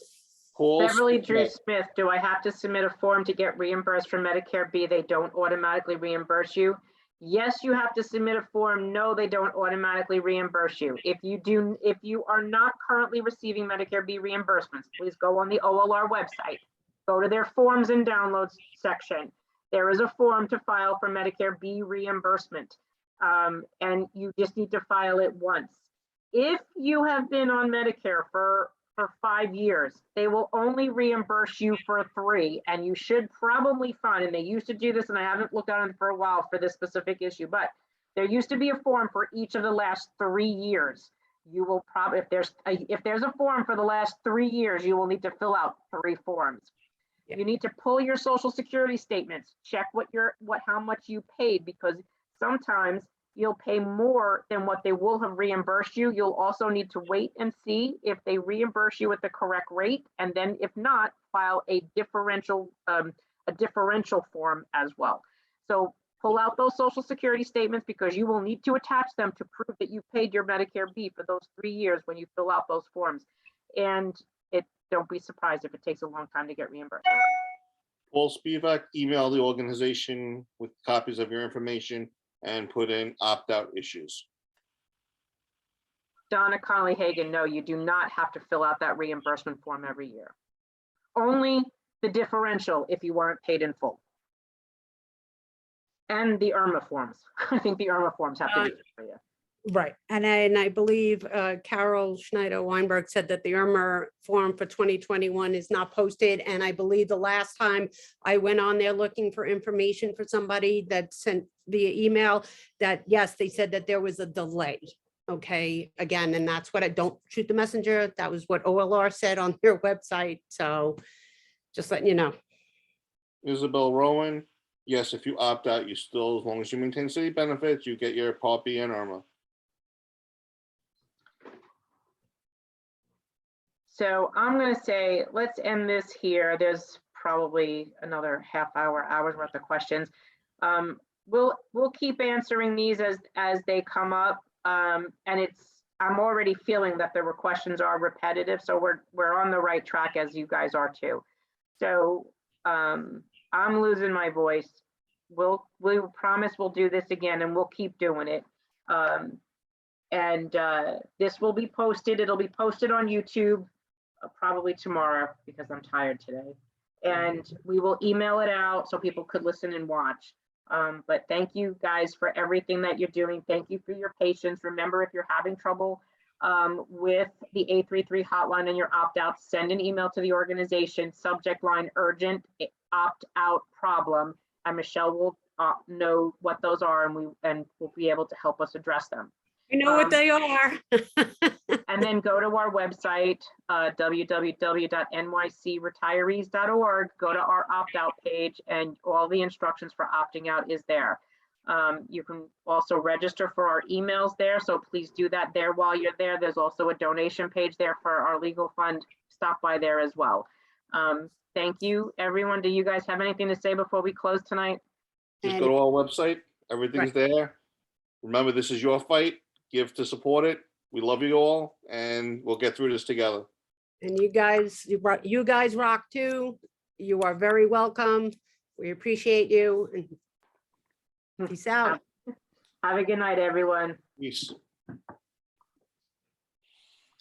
Paul Beverly Drew Spivak. Smith, do I have to submit a form to get reimbursed for Medicare B? They don't automatically reimburse you. Yes, you have to submit a form. No, they don't automatically reimburse you. If you are not currently receiving Medicare B reimbursements, please go on the OLR website. Go to their forms and downloads section. There is a form to file for Medicare B reimbursement. And you just need to file it once. If you have been on Medicare for 5 years, they will only reimburse you for 3, and you should probably find, and they used to do this, and I haven't looked at it for a while for this specific issue, but there used to be a form for each of the last 3 years. You will probably, if there's a form for the last 3 years, you will need to fill out 3 forms. Yeah. You need to pull your social security statements, check how much you paid, because sometimes you'll pay more than what they will have reimbursed you. You'll also need to wait and see if they reimburse you at the correct rate. And then if not, file a differential form as well. So pull out those social security statements because you will need to attach them to prove that you paid your Medicare B for those 3 years when you fill out those forms. And don't be surprised if it takes a long time to get reimbursed. Paul Spivak, email the organization with copies of your information and put in opt-out issues. Donna Conley Hagan, no, you do not have to fill out that reimbursement form every year. Only the differential if you weren't paid in full. And the IRMA forms. I think the IRMA forms have to be for you. Right, and I believe Carol Schneider Weinberg said that the IRMA form for 2021 is not posted, and I believe the last time I went on there looking for information for somebody that sent via email, that yes, they said that there was a delay. Okay, again, and that's what I don't shoot the messenger. That was what OLR said on their website, so just letting you know. Isabel Rowan, yes, if you opt out, you still, as long as you maintain city benefits, you get your Part B and IRMA. So I'm gonna say, let's end this here. There's probably another hour's worth of questions. We'll keep answering these as they come up. And I'm already feeling that the questions are repetitive, so we're on the right track, as you guys are too. So I'm losing my voice. We promise we'll do this again, and we'll keep doing it. This will be posted. It'll be posted on YouTube probably tomorrow because I'm tired today. And we will email it out so people could listen and watch. But thank you guys for everything that you're doing. Thank you for your patience. Remember, if you're having trouble with the 833 hotline and your opt-out, send an email to the organization, subject line urgent opt-out problem, and Michelle will know what those are, and will be able to help us address them. You know what they are. And then go to our website, www.nycretirees.org, go to our opt-out page, and all the instructions for opting out is there. You can also register for our emails there, so please do that there while you're there. There's also a donation page there for our legal fund. Stop by there as well. Thank you, everyone. Do you guys have anything to say before we close tonight? Just go to our website. Everything's there. Remember, this is your fight. Give to support it. We love you all, and we'll get through this together. And you guys rock too. You are very welcome. We appreciate you. And peace out. Have a good night, everyone. Peace.